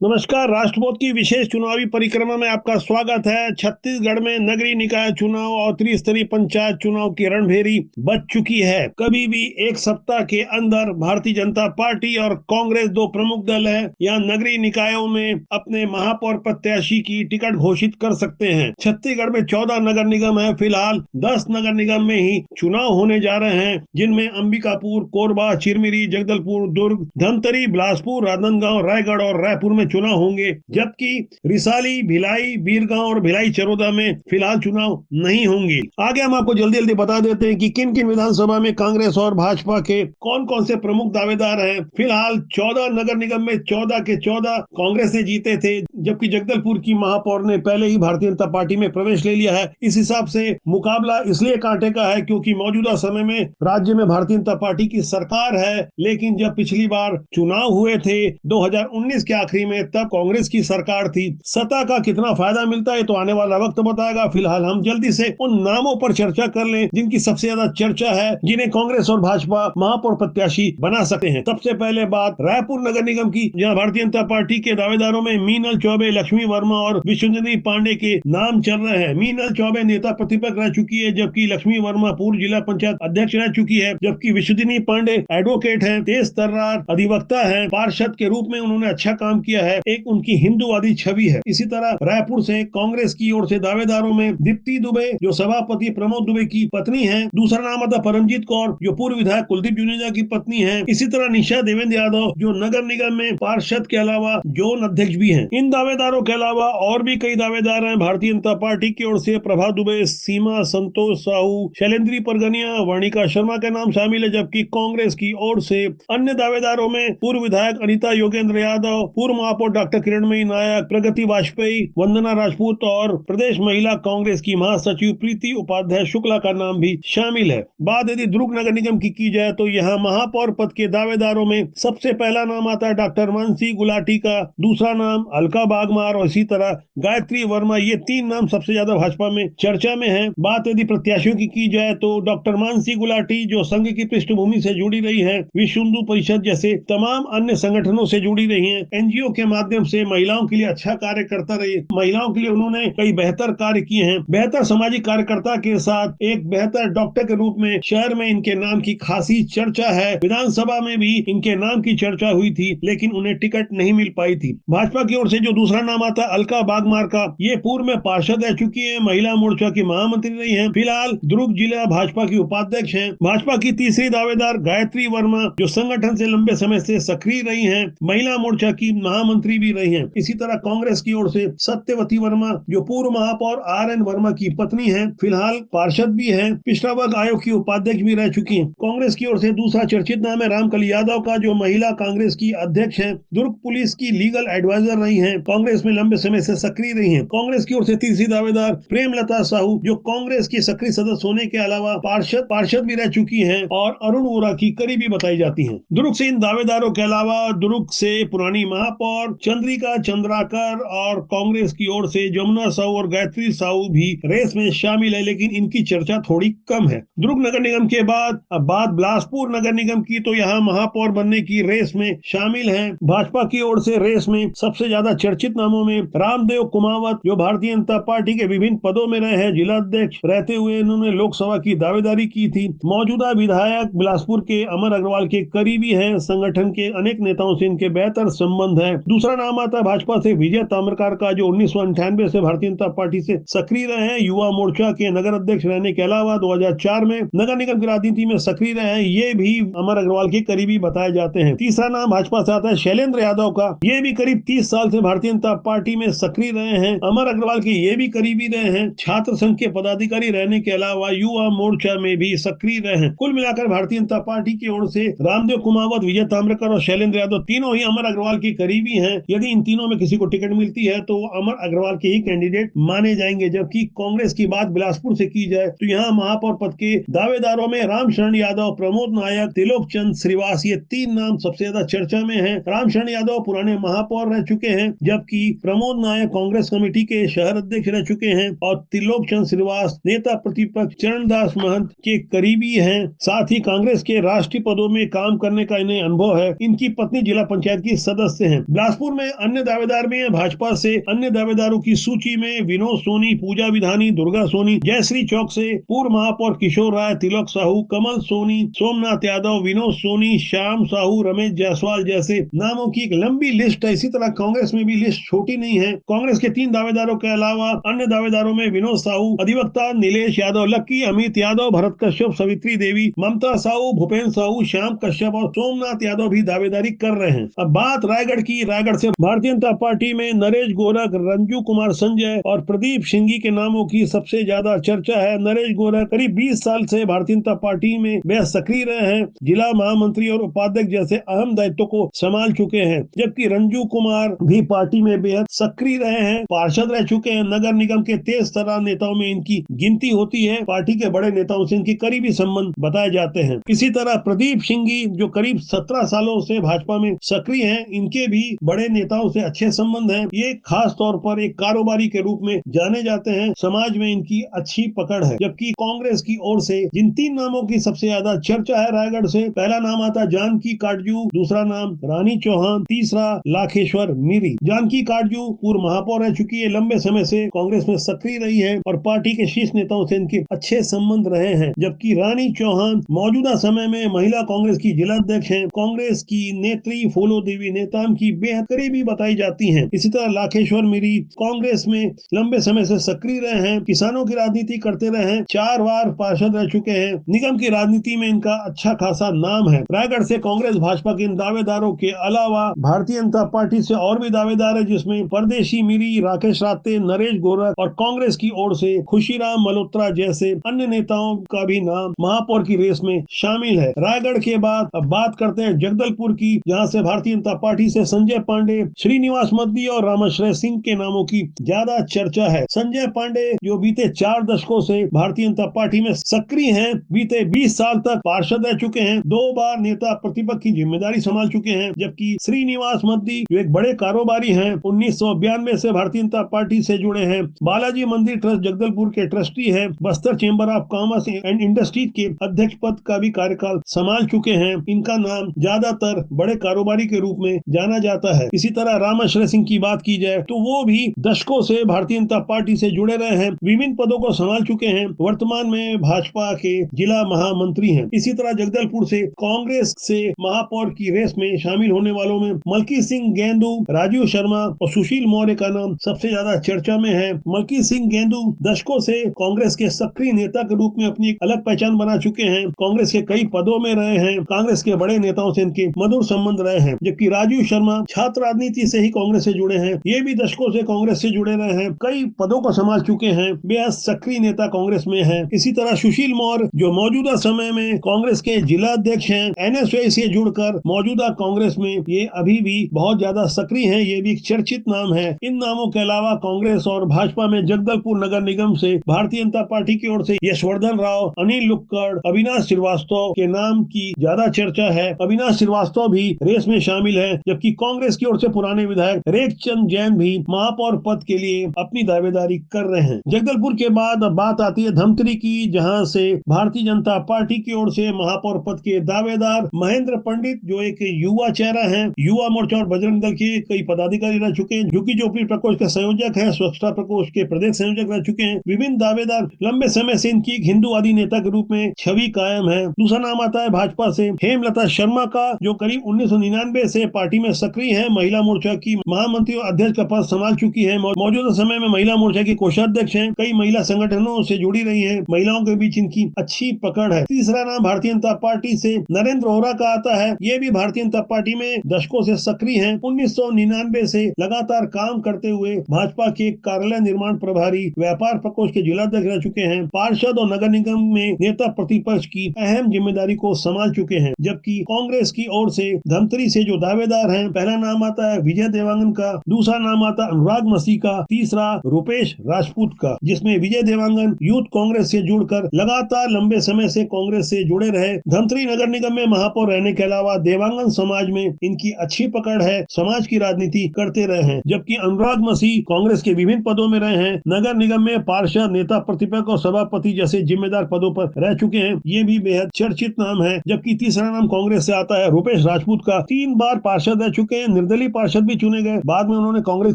नमस्कार। राष्ट्रपति की विशेष चुनावी परिक्रमा में आपका स्वागत है। छत्तीसगढ़ में नगरीय निकाय चुनाव और त्रिस्तरीय पंचायत चुनाव की रणभेरी बज चुकी है। कभी भी एक सप्ताह के अंदर भारतीय जनता पार्टी और कांग्रेस दो प्रमुख दल है यहाँ नगरीय निकायों में अपने महापौर प्रत्याशी की टिकट घोषित कर सकते हैं। छत्तीसगढ़ में 14 नगर निगम है। फिलहाल 10 नगर निगम में ही चुनाव होने जा रहे हैं, जिनमें अंबिकापुर, कोरबा, चिरमिरी, जगदलपुर, दुर्ग, धमतरी, बिलासपुर, राजनांदगांव, रायगढ़ और रायपुर में चुनाव होंगे, जबकि रिसाली, भिलाई, बीरगांव और भिलाई चरोदा में फिलहाल चुनाव नहीं होंगे। आगे हम आपको जल्दी जल्दी बता देते हैं कि किन किन विधानसभा में कांग्रेस और भाजपा के कौन कौन से प्रमुख दावेदार हैं। फिलहाल 14 नगर निगम में 14 के 14 कांग्रेस ने जीते थे, जबकि जगदलपुर की महापौर ने पहले ही भारतीय जनता पार्टी में प्रवेश ले लिया है। इस हिसाब से मुकाबला इसलिए कांटे का है क्योंकि मौजूदा समय में राज्य में भारतीय जनता पार्टी की सरकार है, लेकिन जब पिछली बार चुनाव हुए थे 2019 के आखिरी में, तब कांग्रेस की सरकार थी। सत्ता का कितना फायदा मिलता है तो आने वाला वक्त बताएगा। फिलहाल हम जल्दी से उन नामों पर चर्चा कर लें जिनकी सबसे ज्यादा चर्चा है, जिन्हें कांग्रेस और भाजपा महापौर प्रत्याशी बना सकते हैं। सबसे पहले बात रायपुर नगर निगम की, जहां भारतीय जनता पार्टी के दावेदारों में मीनल चौबे, लक्ष्मी वर्मा और विश्वजिनी पांडे के नाम चल रहे हैं। मीनल चौबे नेता प्रतिपक्ष रह चुकी है, जबकि लक्ष्मी वर्मा पूर्व जिला पंचायत अध्यक्ष रह चुकी है, जबकि विश्वजिनी पांडे एडवोकेट है, तेज तर्रार अधिवक्ता है, पार्षद के रूप में उन्होंने अच्छा काम किया है। एक उनकी हिंदूवादी छवि है। इसी तरह रायपुर से कांग्रेस की ओर से दावेदारों में दीप्ति दुबे, जो सभापति प्रमोद दुबे की पत्नी है। दूसरा नाम आता परमजीत कौर, जो पूर्व विधायक कुलदीप जुनेजा की पत्नी है। इसी तरह निशा देवेंद्र यादव, जो नगर निगम में पार्षद के अलावा जोन अध्यक्ष भी हैं। इन दावेदारों के अलावा और भी कई दावेदार हैं। भारतीय जनता पार्टी की ओर से प्रभा दुबे, सीमा, संतोष साहू, शैलेंद्री परगनिया, वर्णिका शर्मा के नाम शामिल है, जबकि कांग्रेस की ओर से अन्य दावेदारों में पूर्व विधायक अनिता योगेंद्र यादव, पूर्व महापौर डॉक्टर किरणमयी नायक, प्रगति वाजपेयी, वंदना राजपूत और प्रदेश महिला कांग्रेस की महासचिव प्रीति उपाध्याय शुक्ला का नाम भी शामिल है। बात यदि दुर्ग नगर निगम की जाए तो यहाँ महापौर पद के दावेदारों में सबसे पहला नाम आता है डॉक्टर मानसी गुलाटी का, दूसरा नाम अलका बागमार और इसी तरह गायत्री वर्मा। ये तीन नाम सबसे ज्यादा भाजपा में चर्चा में है। बात यदि प्रत्याशियों की जाए तो डॉक्टर मानसी गुलाटी, जो संघ की पृष्ठभूमि से जुड़ी रही है, विश्व हिंदू परिषद जैसे तमाम अन्य संगठनों से जुड़ी रही है, एनजीओ के माध्यम से महिलाओं के लिए अच्छा कार्य करता रही। महिलाओं के लिए उन्होंने कई बेहतर कार्य किए हैं। बेहतर सामाजिक कार्यकर्ता के साथ एक बेहतर डॉक्टर के रूप में शहर में इनके नाम की खासी चर्चा है। विधानसभा में भी इनके नाम की चर्चा हुई थी, लेकिन उन्हें टिकट नहीं मिल पाई थी। भाजपा की ओर से जो दूसरा नाम आता है अलका बागमार का, ये पूर्व में पार्षद रह चुकी है, महिला मोर्चा की महामंत्री रही है, फिलहाल दुर्ग जिला भाजपा की उपाध्यक्ष है। भाजपा की तीसरी दावेदार गायत्री वर्मा, जो संगठन से लंबे समय से सक्रिय रही है, महिला मोर्चा की महामंत्री भी रही है। इसी तरह कांग्रेस की ओर से सत्यवती वर्मा, जो पूर्व महापौर RN वर्मा की पत्नी है, फिलहाल पार्षद भी है, पिछड़ा वर्ग आयोग की उपाध्यक्ष भी रह चुकी है। कांग्रेस की ओर से दूसरा चर्चित नाम है रामकली यादव का, जो महिला कांग्रेस की अध्यक्ष है, दुर्ग पुलिस की लीगल एडवाइजर रही है, कांग्रेस में लंबे समय से सक्रिय रही है। कांग्रेस की ओर से तीसरी दावेदार प्रेमलता साहू, जो कांग्रेस की सक्रिय सदस्य होने के अलावा पार्षद भी रह चुकी है और अरुण वोरा की करीबी बताई जाती है। दुर्ग से इन दावेदारों के अलावा दुर्ग से पुरानी महापौर चंद्रिका चंद्राकर और कांग्रेस की ओर से जमुना साहू और गायत्री साहू भी रेस में शामिल है, लेकिन इनकी चर्चा थोड़ी कम है। दुर्ग नगर निगम के बाद अब बात बिलासपुर नगर निगम की, तो यहाँ महापौर बनने की रेस में शामिल है। भाजपा की ओर से रेस में सबसे ज्यादा चर्चित नामों में रामदेव कुमावत, जो भारतीय जनता पार्टी के विभिन्न पदों में रहे हैं, जिला अध्यक्ष रहते हुए इन्होंने लोकसभा की दावेदारी की थी। मौजूदा विधायक बिलासपुर के अमर अग्रवाल के करीबी हैं, संगठन के अनेक नेताओं से इनके बेहतर संबंध है। दूसरा नाम आता है भाजपा से विजय ताम्रकार का, जो 1998 से भारतीय जनता पार्टी से सक्रिय रहे हैं, युवा मोर्चा के नगर अध्यक्ष रहने के अलावा 2004 में नगर निगम की राजनीति में सक्रिय रहे हैं। ये भी अमर अग्रवाल के करीबी बताए जाते हैं। तीसरा नाम भाजपा से आता है शैलेंद्र यादव का, ये भी करीब 30 साल से भारतीय जनता पार्टी में सक्रिय रहे हैं। अमर अग्रवाल के ये भी करीबी रहे हैं। छात्र संघ के पदाधिकारी रहने के अलावा युवा मोर्चा में भी सक्रिय रहे हैं। कुल मिलाकर भारतीय जनता पार्टी की ओर से रामदेव कुमावत, विजय ताम्रकर और शैलेंद्र यादव तीनों ही अमर अग्रवाल के करीबी हैं। यदि इन तीनों में किसी को टिकट मिलती है तो वो अमर अग्रवाल के ही कैंडिडेट माने जाएंगे। जबकि कांग्रेस की बात बिलासपुर से की जाए तो यहाँ महापौर पद के दावेदारों में रामशरण यादव, प्रमोद नायक, त्रिलोक चंद श्रीवास, ये तीन नाम सबसे ज्यादा चर्चा में हैं। रामशरण यादव पुराने महापौर रह चुके हैं, जब जबकि प्रमोद नायक कांग्रेस कमेटी के शहर अध्यक्ष रह चुके हैं और त्रिलोक चंद्र श्रीवास नेता प्रतिपक्ष चरणदास महंत के करीबी हैं। साथ ही कांग्रेस के राष्ट्रीय पदों में काम करने का इन्हें अनुभव है। इनकी पत्नी जिला पंचायत की सदस्य हैं। बिलासपुर में अन्य दावेदार में भाजपा से अन्य दावेदारों की सूची में विनोद सोनी, पूजा विधानी, दुर्गा सोनी, जयश्री चौक से पूर्व महापौर किशोर राय, तिलक साहू, कमल सोनी, सोमनाथ यादव, विनोद सोनी, श्याम साहू, रमेश जायसवाल जैसे नामों की एक लंबी लिस्ट है। इसी तरह कांग्रेस में भी लिस्ट छोटी नहीं है। कांग्रेस के 3 दावेदारों के अलावा अन्य दावेदारों में विनोद साहू, अधिवक्ता नीलेश यादव, लक्की, अमित यादव, भरत कश्यप, सवित्री देवी, ममता साहू, भूपेन्द्र साहू, श्याम कश्यप और सोमनाथ यादव भी दावेदारी कर रहे हैं। अब बात रायगढ़ की। रायगढ़ से भारतीय जनता पार्टी में नरेश गोरख, रंजू कुमार संजय और प्रदीप सिंघी के नामों की सबसे ज्यादा चर्चा है। नरेश गोरख करीब 20 साल से भारतीय जनता पार्टी में बेहद सक्रिय रहे हैं। जिला महामंत्री और उपाध्यक्ष जैसे अहम दायित्वों को संभाल चुके हैं, जबकि रंजू कुमार भी पार्टी में बेहद सक्रिय रहे हैं, पार्षद रह चुके हैं। नगर निगम के 13 नेताओं में इनकी गिनती होती है। पार्टी के बड़े नेताओं से इनके करीबी संबंध बताए जाते हैं। इसी तरह प्रदीप सिंघी जो करीब 17 सालों से भाजपा में सक्रिय हैं, इनके भी बड़े नेताओं से अच्छे संबंध हैं। ये खास तौर पर एक कारोबारी के रूप में जाने जाते हैं। समाज में इनकी अच्छी पकड़ है। जबकि कांग्रेस की ओर से जिन 3 नामों की सबसे ज्यादा चर्चा है रायगढ़ से, पहला नाम आता है जानकी काटजू, दूसरा नाम रानी चौहान, तीसरा लाखेश्वर मीरी। जानकी काटजू पूर्व महापौर रह चुकी है, लंबे समय से कांग्रेस में सक्रिय रही है और पार्टी के शीर्ष नेताओं से इनके अच्छे संबंध रहे हैं। जबकि रानी चौहान मौजूदा समय में महिला कांग्रेस की जिला अध्यक्ष है। कांग्रेस की नेत्री फूलो देवी नेताम की बेहद करीबी बताई जाती है। इसी तरह लाखेश्वर मीरी कांग्रेस में लंबे समय से सक्रिय रहे हैं, किसानों की राजनीति करते रहे हैं, 4 बार पार्षद रह चुके हैं। निगम की राजनीति में इनका अच्छा खासा नाम है। रायगढ़ से कांग्रेस भाजपा के इन दावेदारों के अलावा भारतीय जनता पार्टी से और भी दावेदार है, जिसमें परदेशी मीरी, राकेश राते, नरेश गोरख और कांग्रेस की ओर से खुशीराम मल्होत्रा जैसे अन्य नेताओं का भी नाम महापौर की रेस में शामिल है। रायगढ़ के बाद अब बात करते हैं जगदलपुर की, जहां से भारतीय जनता पार्टी से संजय पांडे, श्रीनिवास मद्दी और रामाश्रय सिंह के नामों की ज्यादा चर्चा है। संजय पांडे जो बीते 4 दशकों से भारतीय जनता पार्टी में सक्रिय हैं, बीते 20 साल तक पार्षद रह चुके हैं, 2 बार नेता प्रतिपक्ष की जिम्मेदारी संभाल चुके हैं। जबकि श्रीनिवास मद्दी जो एक बड़े कारोबारी हैं, 1992 से भारतीय जनता पार्टी से जुड़े हैं, बालाजी मंदिर ट्रस्ट जगदलपुर के ट्रस्टी हैं, Bastar chamber of commerce and industries के अध्यक्ष पद का भी कार्यकाल संभाल चुके हैं। इनका नाम ज्यादातर बड़े कारोबारी के रूप में जाना जाता है। इसी तरह रामाश्रय सिंह की बात की जाए तो वो भी दशकों से भारतीय जनता पार्टी से जुड़े रहे हैं, विभिन्न पदों को संभाल चुके हैं, वर्तमान में भाजपा के जिला महामंत्री हैं। इसी तरह जगदलपुर से कांग्रेस से महापौर की रेस में शामिल होने वालों में मलकी सिंह गेंदू, राजीव शर्मा और सुशील मौर्य का नाम सबसे ज्यादा चर्चा में है। मलकी सिंह गेंदू दशकों से कांग्रेस के सक्रिय नेता के रूप में अपनी एक अलग पहचान बना चुके हैं, कांग्रेस के कई पदों में रहे हैं, कांग्रेस के बड़े नेताओं से इनके मधुर संबंध रहे हैं। जबकि राजीव शर्मा छात्र राजनीति से ही कांग्रेस से जुड़े हैं, ये भी दशकों से कांग्रेस से जुड़े रहे हैं, कई पदों को संभाल चुके हैं, बेहद सक्रिय नेता कांग्रेस में है। इसी तरह सुशील मौर्य जो मौजूदा समय में कांग्रेस के जिला अध्यक्ष हैं, एनएसयूआई से जुड़कर मौजूदा कांग्रेस में ये अभी भी बहुत ज्यादा सक्रिय हैं, ये भी एक चर्चित नाम है। इन नामों के अलावा कांग्रेस और भाजपा में जगदलपुर नगर निगम से भारतीय जनता पार्टी की ओर से यशवर्धन राव, अनिल लुक्कड़, अविनाश श्रीवास्तव के नाम की ज्यादा चर्चा है। अविनाश श्रीवास्तव भी रेस में शामिल है, जबकि कांग्रेस की ओर से पुराने विधायक रेखचंद जैन भी महापौर पद के लिए अपनी दावेदारी कर रहे हैं। जगदलपुर के बाद अब बात आती है धमतरी की, जहां से भारतीय जनता पार्टी की ओर से महापौर पद के दावेदार महेंद्र पंडित जो एक युवा चेहरा है, युवा मोर्चा और बजरंग दल के कई पदाधिकारी रह चुके हैं, झुग्गी झोपड़ी प्रकोष्ठ के संयोजक है, स्वच्छता प्रकोष्ठ के प्रदेश संयोजक रह चुके हैं। विभिन्न दावेदार, लंबे समय से इनकी हिंदूवादी नेता के रूप में छवि कायम है। दूसरा नाम आता है भाजपा से हेमलता शर्मा का, जो करीब 1999 से पार्टी में सक्रिय है, महिला मोर्चा की महामंत्री और अध्यक्ष का पद संभाल चुकी है, मौजूदा समय में महिला मोर्चा की कोषाध्यक्ष है, कई महिला संगठनों से जुड़ी रही है, महिलाओं के बीच इनकी अच्छी पकड़ है। तीसरा नाम भारतीय जनता पार्टी से नरेंद्र ओरा का आता है, ये भी भारतीय जनता पार्टी में दशकों से सक्रिय हैं, 1999 से लगातार काम करते हुए भाजपा के कार्यालय निर्माण प्रभारी, व्यापार प्रकोष्ठ के जिलाध्यक्ष रह चुके हैं, पार्षद और नगर निगम में नेता प्रतिपक्ष की अहम जिम्मेदारी को संभाल चुके हैं। जबकि कांग्रेस की ओर से धमतरी से जो दावेदार हैं, पहला नाम आता है विजय देवांगन का, दूसरा नाम आता है अनुराग मसीह का, तीसरा रुपेश राजपूत का, जिसमें विजय देवांगन यूथ कांग्रेस से जुड़कर लगातार लंबे समय से कांग्रेस से जुड़े रहे। धमतरी नगर निगम में महापौर रहने के अलावा देवांगन समाज में इनकी अच्छी पकड़ है, समाज की राजनीति करते रहे हैं। जबकि अनुराग मसीह कांग्रेस के विभिन्न पदों में रहे हैं। नगर निगम में पार्षद, नेता प्रतिपक्ष और सभापति जैसे जिम्मेदार पदों पर रह चुके हैं। ये भी बेहद चर्चित नाम है। जबकि तीसरा नाम कांग्रेस से आता है रूपेश राजपूत का। 3 बार पार्षद रह चुके हैं, निर्दलीय पार्षद भी चुने गए। बाद में उन्होंने कांग्रेस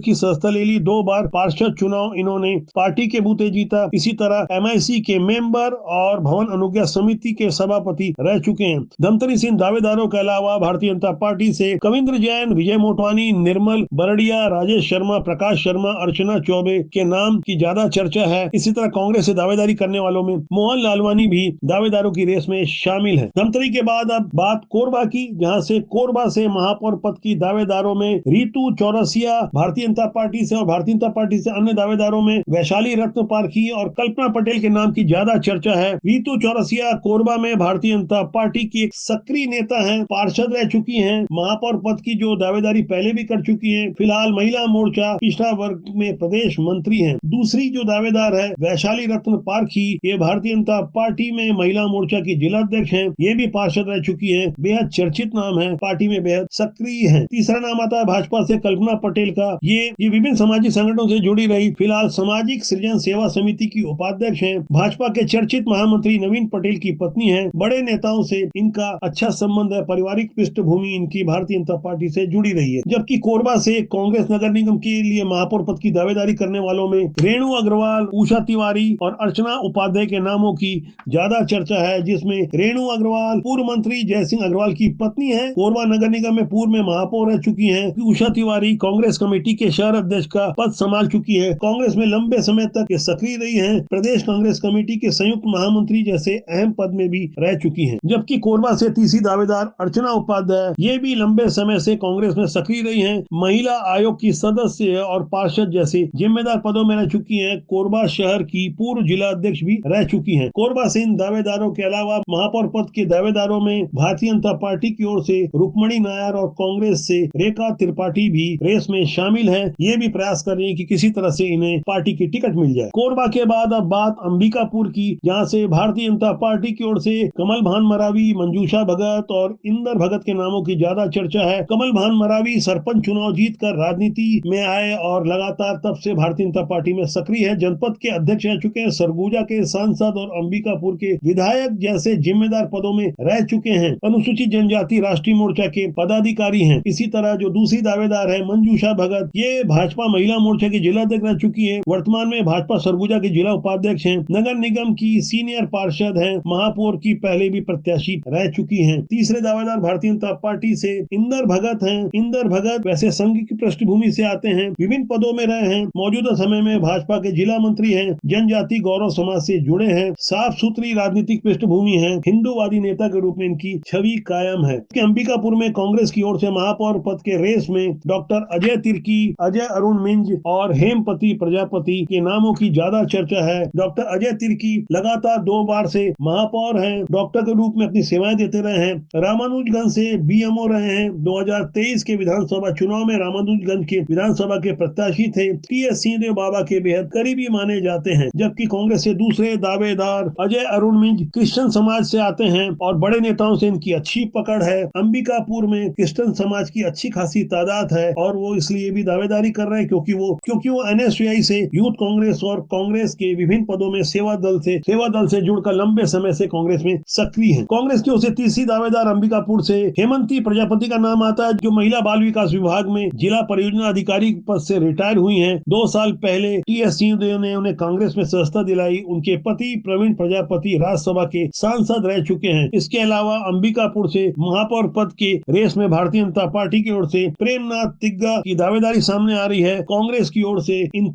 की सदस्यता ले ली। 2 बार पार्षद चुनाव इन्होंने पार्टी के बूते जीता। इसी तरह MIC के मेंबर और भवन अनुज्ञा समिति के सभापति रह चुके हैं। धमतरी सिंह दावेदारों के अलावा भारतीय जनता पार्टी से कविंद्र जैन, विजय मोटवानी, निर्मल बरड़िया, राजेश शर्मा, प्रकाश शर्मा, अर्चना चौबे के नाम की ज्यादा चर्चा है। इसी तरह कांग्रेस से दावेदारी करने वालों में मोहन लालवानी भी दावेदारों की रेस में शामिल है। धमतरी के बाद अब बात कोरबा की, जहां से कोरबा से महापौर पद की दावेदारों में रीतू चौरसिया भारतीय जनता पार्टी से और भारतीय जनता पार्टी से अन्य दावेदारों में वैशाली रत्न पारखी और कल्पना पटेल के नाम की ज्यादा चर्चा है। रीतू चौरसिया कोरबा में भारतीय जनता पार्टी की एक सक्रिय नेता है, पार्षद रह चुकी हैं, महापौर पद की जो दावेदारी पहले भी कर चुकी हैं। फिलहाल महिला मोर्चा पिछड़ा वर्ग में प्रदेश मंत्री हैं। दूसरी जो दावेदार है वैशाली रत्न पारखी, ये भारतीय जनता पार्टी में महिला मोर्चा की जिला अध्यक्ष है, ये भी पार्षद रह चुकी है। बेहद चर्चित नाम है, पार्टी में बेहद सक्रिय है। तीसरा नाम आता है भाजपा से कल्पना पटेल का। ये विभिन्न सामाजिक संगठनों से जुड़ी रही। फिलहाल सामाजिक सृजन सेवा समिति की उपाध्यक्ष है। भाजपा के चर्चित महामंत्री नवीन पटेल की पत्नी है। बड़े नेताओं से इनका अच्छा संबंध है, पारिवारिक पृष्ठभूमि इनकी भारतीय जनता पार्टी से जुड़ी रही है। जबकि कोरबा से कांग्रेस नगर निगम के लिए महापौर पद की दावेदारी करने वालों में रेणु अग्रवाल, उषा तिवारी और अर्चना उपाध्याय के नामों की ज्यादा चर्चा है, जिसमें रेणु अग्रवाल पूर्व मंत्री जयसिंह अग्रवाल की पत्नी है। कोरबा नगर निगम में पूर्व में महापौर रह चुकी हैं। उषा तिवारी कांग्रेस कमेटी के शहर अध्यक्ष का पद संभाल चुकी है। कांग्रेस में लंबे समय तक सक्रिय रही हैं। प्रदेश कांग्रेस कमेटी के संयुक्त महामंत्री जैसे अहम पद में भी रह चुकी हैं। जबकि कोरबा से तीसरी दावेदार अर्चना उपाध्याय, ये भी लंबे समय से कांग्रेस में सक्रिय रही हैं। महिला आयोग की सदस्य और पार्षद जैसे जिम्मेदार पदों में रह चुकी हैं। कोरबा शहर की पूर्व जिला अध्यक्ष भी रह चुकी हैं। कोरबा से इन दावेदारों के अलावा महापौर पद के दावेदारों में भारतीय जनता पार्टी की ओर से रुक्मणी नायर और कांग्रेस से रेखा त्रिपाठी भी रेस में शामिल है। ये भी प्रयास कर रही है कि किसी तरह से इन्हें पार्टी की टिकट मिल जाए। कोरबा के बाद अब बात अंबिकापुर की, जहां से भारतीय जनता पार्टी की ओर से कमल भान मरावी, मंजूषा भगत और इंदर भगत के नामों की ज्यादा चर्चा है। कमल भान मरावी सरपंच चुनाव जीतकर राजनीति में आए और लगातार तब से भारतीय जनता पार्टी में सक्रिय है। जनपद के अध्यक्ष रह चुके हैं, सरगुजा के सांसद और अंबिकापुर के विधायक जैसे जिम्मेदार पदों में रह चुके हैं। अनुसूचित जनजाति राष्ट्रीय मोर्चा के पदाधिकारी हैं। इसी तरह जो दूसरी दावेदार है मंजूषा भगत, ये भाजपा महिला मोर्चा की जिला अध्यक्ष रह चुकी है। वर्तमान में भाजपा सरगुजा की जिला उपाध्यक्ष हैं। नगर निगम की सीनियर पार्षद हैं। महापौर की पहले भी प्रत्याशी रह चुकी हैं। तीसरे दावेदार भारतीय जनता पार्टी से इंदर भगत हैं। इंदर भगत वैसे संघ की पृष्ठभूमि से आते हैं, विभिन्न पदों में रहे हैं। मौजूदा समय में भाजपा के जिला मंत्री हैं। जनजाति गौरव समाज से जुड़े हैं। साफ सुथरी राजनीतिक पृष्ठभूमि है। हिंदूवादी नेता के रूप में इनकी छवि कायम है। अंबिकापुर में कांग्रेस की ओर से महापौर पद के रेस में डॉक्टर अजय तिर्की, अजय अरुण मिंज और हेमपति प्रजापति के नामों की ज्यादा चर्चा है। डॉक्टर अजय तिर्की लगातार 2 बार से महापौर हैं। डॉक्टर के रूप में अपनी सेवाएं देते रहे हैं। रामानुजगंज से BMO रहे हैं। 2023 के विधानसभा चुनाव में रामानुजगंज के विधानसभा के प्रत्याशी थे। TS सिंहदेव बाबा के बेहद करीबी माने जाते हैं। जबकि कांग्रेस से दूसरे दावेदार अजय अरुण मिंज क्रिश्चियन समाज से आते हैं और बड़े नेताओं से इनकी अच्छी पकड़ है। अंबिकापुर में क्रिश्चियन समाज की अच्छी खासी तादाद है और वो इसलिए भी दावेदारी कर रहे हैं क्योंकि वो NSUI से यूथ कांग्रेस और कांग्रेस के विभिन्न पदों में सेवा दल से जुड़कर लंबे समय से कांग्रेस में सक्रिय है। कांग्रेस की ओर से तीसरी दावेदार अंबिकापुर से हेमंती प्रजापति का नाम आता है, जो महिला बाल विकास विभाग में जिला परियोजना अधिकारी पद से रिटायर हुई हैं। 2 साल पहले TS सिंहदेव ने उन्हें कांग्रेस में सदस्यता दिलाई। उनके पति प्रवीण प्रजापति राज्यसभा के सांसद रह चुके हैं। इसके अलावा अंबिकापुर से महापौर पद के रेस में भारतीय जनता पार्टी की ओर से प्रेमनाथ तिग्गा की दावेदारी सामने आ रही है। कांग्रेस की ओर से इन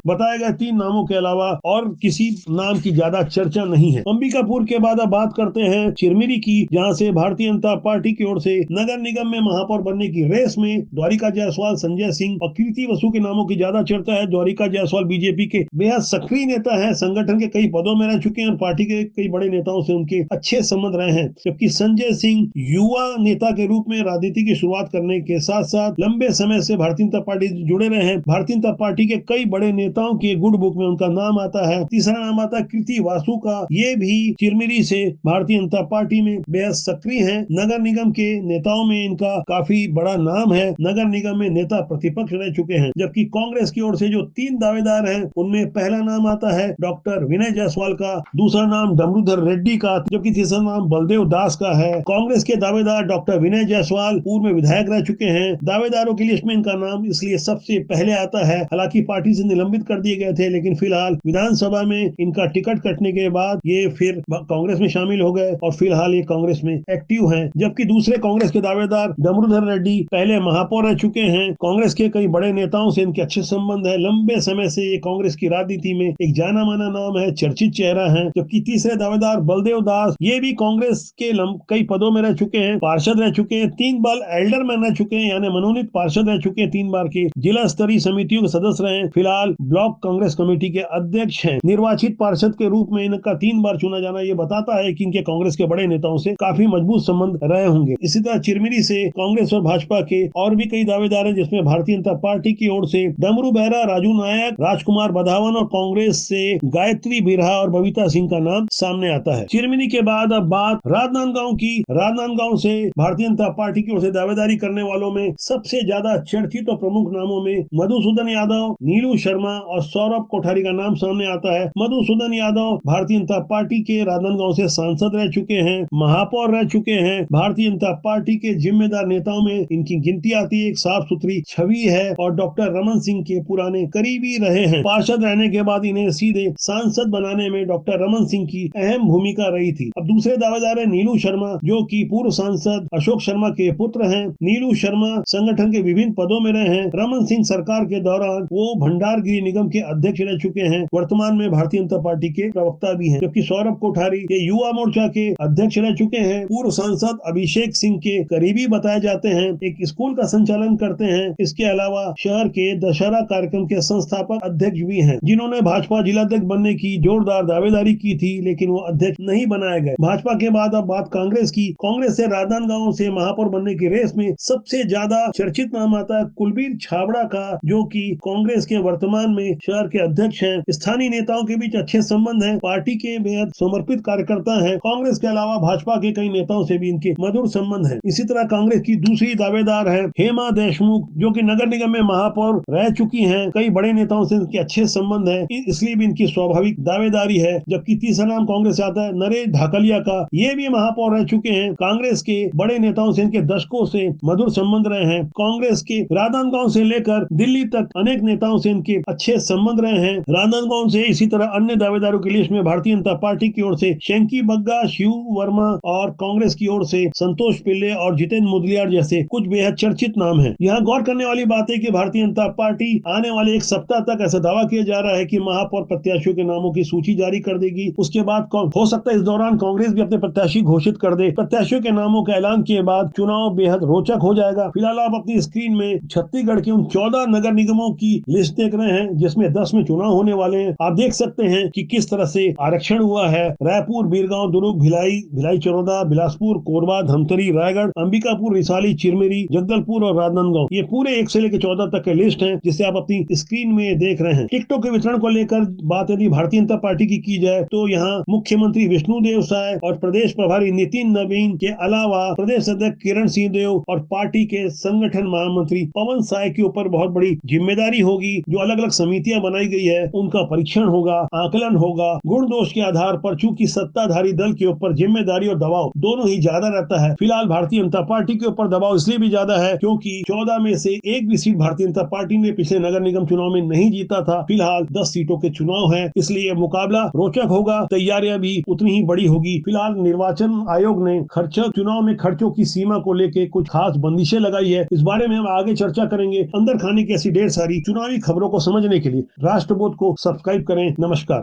बताए गए 3 नामों के अलावा और किसी नाम की ज्यादा चर्चा नहीं है। अंबिकापुर के बाद अब बात करते हैं चिरमिरी की, जहां से भारतीय जनता पार्टी की ओर से नगर निगम में महापौर बनने की रेस में द्वारिका जायसवाल, संजय सिंह और कीर्ति वसु के नामों की ज्यादा चर्चा है। द्वारिका जायसवाल बीजेपी के बेहद सक्रिय नेता है। संगठन के कई पदों में रह चुके हैं और पार्टी के कई बड़े नेताओं से उनके अच्छे संबंध रहे हैं। जबकि संजय सिंह युवा नेता के रूप में राजनीति की शुरुआत करने के साथ साथ लंबे समय से भारतीय जनता पार्टी से जुड़े रहे हैं। भारतीय जनता पार्टी के कई बड़े नेताओं के गुड बुक में उनका नाम आता है। तीसरा नाम आता है कीर्ति वासु का। ये भी चिरमिरी से भारतीय जनता पार्टी में बेहद सक्रिय है। नगर निगम के नेताओं में इनका काफी बड़ा नाम है। नगर नगर निगम में नेता प्रतिपक्ष रह चुके हैं। जबकि कांग्रेस की ओर से जो 3 दावेदार हैं, उनमें पहला नाम आता है डॉक्टर विनय जायसवाल का, दूसरा नाम डमरूधर रेड्डी का, जबकि तीसरा नाम बलदेव दास का है। कांग्रेस के दावेदार डॉक्टर विनय जायसवाल पूर्व में विधायक रह चुके हैं। दावेदारों की लिस्ट में इनका नाम इसलिए सबसे पहले आता है। हालांकि पार्टी से निलंबित कर दिए गए थे, लेकिन फिलहाल विधानसभा में इनका टिकट कटने के बाद ये फिर कांग्रेस में शामिल हो गए और फिलहाल ये कांग्रेस में एक्टिव हैं। जबकि दूसरे कांग्रेस के दावेदार डमरूधर रेड्डी पहले महापौर रह चुके हैं। कांग्रेस के कई बड़े नेताओं से इनके अच्छे संबंध है। लंबे समय से ये कांग्रेस की राजनीति में एक जाना माना नाम है, चर्चित चेहरा है। जबकि तीसरे दावेदार बलदेव दास, ये भी कांग्रेस के कई पदों में रह चुके हैं, पार्षद रह चुके हैं, 3 बार एल्डरमैन रह चुके हैं, यानी मनोनीत पार्षद रह चुके हैं, 3 बार के जिला स्तरीय समितियों के सदस्य रहे। फिलहाल ब्लॉक कांग्रेस कमेटी के अध्यक्ष हैं। निर्वाचित पार्षद के रूप में इनका 3 बार चुना जाना ये बताता है कि इनके कांग्रेस के बड़े नेताओं से काफी मजबूत संबंध रहे होंगे। इसी तरह चिरमिरी से कांग्रेस और भाजपा के और भी कई दावेदार हैं, जिसमें भारतीय जनता पार्टी की ओर से डमरू बेहरा, राजू नायक, राजकुमार बधावन और कांग्रेस से गायत्री बिरहा और बबीता सिंह का नाम सामने आता है। चिरमिरी के बाद अब बात राजनांदगांव की। राजनांदगांव से भारतीय जनता पार्टी की ओर से दावेदारी करने वालों में सबसे ज्यादा चर्चित और प्रमुख नामों में मधुसूदन यादव, नीलू शर्मा और सौरभ कोठारी का नाम सामने आता है। मधुसूदन यादव भारतीय जनता पार्टी के राजनांदगांव से सांसद रह चुके हैं, महापौर रह चुके हैं। भारतीय जनता पार्टी के जिम्मेदार नेताओं में इनकी गिनती आती है, एक साफ सुथरी छवि है और डॉक्टर रमन सिंह के पुराने करीबी रहे हैं। पार्षद रहने के बाद इन्हें सीधे सांसद बनाने में डॉक्टर रमन सिंह की अहम भूमिका रही थी। अब दूसरे दावेदार है नीलू शर्मा, जो कि पूर्व सांसद अशोक शर्मा के पुत्र हैं। नीलू शर्मा संगठन के विभिन्न पदों में रहे हैं। रमन सिंह सरकार के दौरान वो भंडारगिरी निगम के अध्यक्ष रह चुके हैं। वर्तमान में भारतीय जनता पार्टी के प्रवक्ता भी हैं। जबकि सौरभ कोठारी ये युवा मोर्चा के अध्यक्ष रह चुके हैं। पूर्व सांसद अभिषेक सिंह के करीबी बताए जाते हैं। एक स्कूल का संचालन करते हैं। इसके अलावा शहर के दशहरा कार्यक्रम के संस्थापक अध्यक्ष भी हैं, जिन्होंने भाजपा जिलाध्यक्ष बनने की जोरदार दावेदारी की थी, लेकिन वो अध्यक्ष नहीं बनाए गए। भाजपा के बाद अब बात कांग्रेस की। कांग्रेस से राजनांदगांव से महापौर बनने की रेस में सबसे ज्यादा चर्चित नाम आता है कुलबीर छाबड़ा का, जो कि कांग्रेस के वर्तमान में शहर के अध्यक्ष हैं। स्थानीय नेताओं के बीच अच्छे संबंध हैं, पार्टी के बेहद समर्पित कार्यकर्ता हैं। कांग्रेस के अलावा भाजपा के कई नेताओं से भी इनके मधुर संबंध हैं। इसी तरह कांग्रेस की दूसरी दावेदार है हेमा देशमुख, जो कि नगर निगम में महापौर रह चुकी हैं। कई बड़े नेताओं से इनके अच्छे संबंध हैं, इसलिए भी इनकी स्वाभाविक दावेदारी है। जबकि तीसरा नाम कांग्रेस आता है नरेश ढाकलिया का, ये भी महापौर रह चुके हैं। कांग्रेस के बड़े नेताओं से इनके दशकों से मधुर संबंध रहे हैं। कांग्रेस के राजनांदगांव से लेकर दिल्ली तक अनेक नेताओं से इनके अच्छे संबंध रहे हैं। राजनांदगांव से इसी तरह अन्य दावेदारों की लिस्ट में भारतीय जनता पार्टी की ओर से शंकी बग्गा, शिव वर्मा और कांग्रेस की ओर से संतोष पिल्ले और जितेंद्र मुदलियार जैसे कुछ बेहद चर्चित नाम हैं। यहाँ गौर करने वाली बात है कि भारतीय जनता पार्टी आने वाले 1 सप्ताह तक ऐसा दावा किया जा रहा है कि महापौर प्रत्याशियों के नामों की सूची जारी कर देगी। उसके बाद हो सकता है इस दौरान कांग्रेस भी अपने प्रत्याशी घोषित कर दे। प्रत्याशियों के नामों का ऐलान के बाद चुनाव बेहद रोचक हो जाएगा। फिलहाल आप अपनी स्क्रीन में छत्तीसगढ़ के उन 14 नगर निगमों की लिस्ट देख रहे हैं, जिसमें 10 में चुनाव होने वाले हैं। आप देख सकते हैं कि किस तरह से आरक्षण हुआ है। रायपुर, बीरगांव, दुर्ग, भिलाई, चरोदा, बिलासपुर, कोरबा, धमतरी, रायगढ़, अंबिकापुर, रिसाली, चिरमिरी, जगदलपुर और राजनांदगांव, ये पूरे 1 से लेकर 14 तक के लिस्ट है, जिसे आप अपनी स्क्रीन में देख रहे हैं। टिकटों के वितरण को लेकर बात यदि भारतीय जनता पार्टी की जाए तो यहाँ मुख्यमंत्री विष्णुदेव साय और प्रदेश प्रभारी नितिन नवीन के अलावा प्रदेश अध्यक्ष किरण सिंह देव और पार्टी के संगठन महामंत्री पवन साय के ऊपर बहुत बड़ी जिम्मेदारी होगी। जो अलग अलग समितियां बनाई गई है, उनका परीक्षण होगा, आकलन होगा। गुण दोष के आधार पर चूंकि सत्ताधारी दल के ऊपर जिम्मेदारी और दबाव दोनों ही ज्यादा रहता है। फिलहाल भारतीय जनता पार्टी के ऊपर दबाव इसलिए भी ज्यादा है क्योंकि 14 में से एक भी सीट भारतीय जनता पार्टी ने पिछले नगर निगम चुनाव में नहीं जीता था। फिलहाल 10 सीटों के चुनाव है, इसलिए मुकाबला रोचक होगा, तैयारियां भी उतनी ही बड़ी होगी। फिलहाल निर्वाचन आयोग ने चुनाव में खर्चों की सीमा को लेकर कुछ खास बंदिशें लगाई है। इस बारे में हम आगे चर्चा करेंगे। अंदर खाने की ऐसी ढेर सारी चुनावी खबरों को समझने के लिए राष्ट्रबोध को सब्सक्राइब करें। नमस्कार।